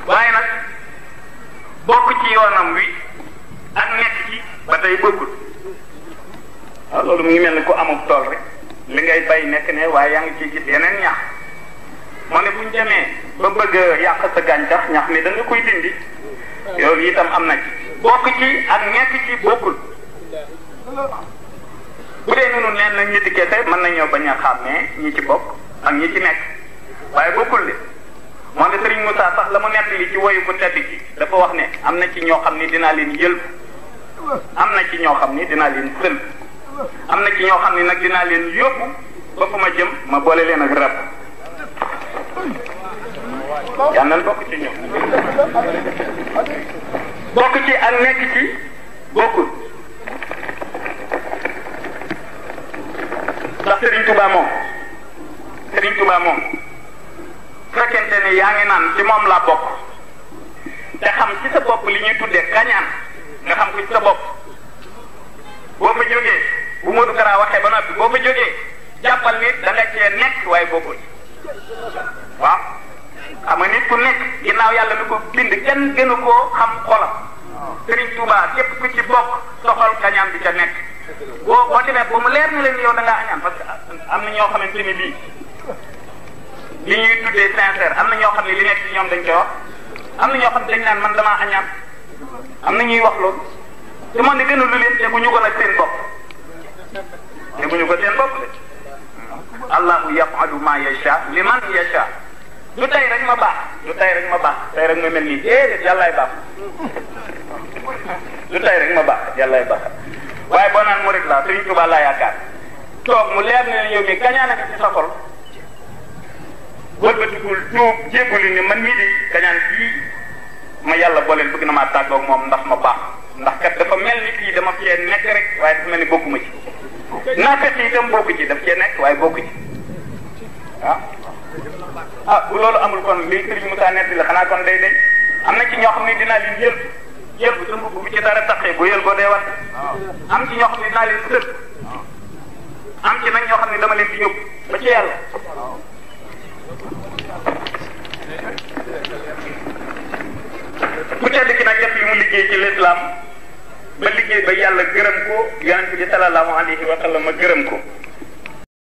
waaye nag bokk ci yoonam wi ak nekk ci ba tey bokkul. waaw loolu mu ngi mel ni ku amub tool rek li ngay bay nekk ne waaye yaa ngi ciy gis yeneen ñax moo ne buñ demee ba bëgg a yàq sa gàncax ñax mi da nga koy dindi yow itam am na ci bokk ci ak nekk ci bokkul. bu dee noonu neen nag ñi di kese mën nañoo bañ a xàmmee ñi ci bokk ak ñi ci nekk waaye bokkul de moo ne Serigne Moussa sax la mu nettali ci woyu ko tedd gi dafa wax ne am na ci ñoo xam ni dinaa leen yël am na ci ñoo xam ni dinaa leen sël am na ci ñoo xam ni nag dinaa leen yóbbu ba fu ma jëm ma boole leen ak rab yal nañ bokk ci ñoom bokk ci ak nekk ci bokkul. ndax Serigne Touba moom fekkente ne yaa ngi naan ci moom laa bokk te xam ci sa bopp li ñuy tuddee kañaan nga xam ko ci sa bopp boo fa jógee bu Modou Kara waxee ba noppi boo fa jógee jàppal nit da nga cee nekk waaye bokkul. waaw xam nga nit ku nekk ginnaaw yàlla mi ko bind kenn gënu koo xam xolam Serigne Touba képp ku ci bokk soxal kañaan bi ca nekk. boo demee ba mu leer na leen yow da ngaa añaan parce que am na ñoo xamante ni lii li ñuy tuddee sincère am na ñoo xam ne li nekk ci ñoom dañ koy wax am na ñoo xam ne dañ naan man damaa añaan am na ñuy wax loolu te moom ne gën a lu leen teguñu ko nag seen bopp teguñu ko seen bopp de allahu yafalu ma yasha liman yasha du tey rek ma baax du tey rek ma baax tey rek ma mel nii déedéet yàllaay baax du tey rek ma baax yàllaay baax waaye boo naan murid laa Serigne Touba laa yaakaar toog mu leer na yow mi kañaan ak ci sa xol wëlbatikul tuub jégguli ni man mii di kañaan kii ma yàlla booleel bëgg na maa tàggoog moom ndax ma baax ndax kat dafa mel ni kii dama cee nekk rek waaye dafa mel ni bokkuma ci naa fekk itam bokku ci daf cee nekk waaye bokku ci bu loolu amul kon lii Serigne Moussa netti la xanaa kon day am na ci ñoo xam ne dinaa leen yël bu sa mbubb bu ci dara taxee bu yël ko dee wat am ci ñoo xam ne dinaa leen sët am ci nag ñoo xam ne dama leen di yóbbu ba ci yàlla. ku tedd ki nag def li mu liggéey ci l'islam ba liggéey ba yàlla gërëm ko yonent bi sallallahu alayhi wa sallam ma gërëm ko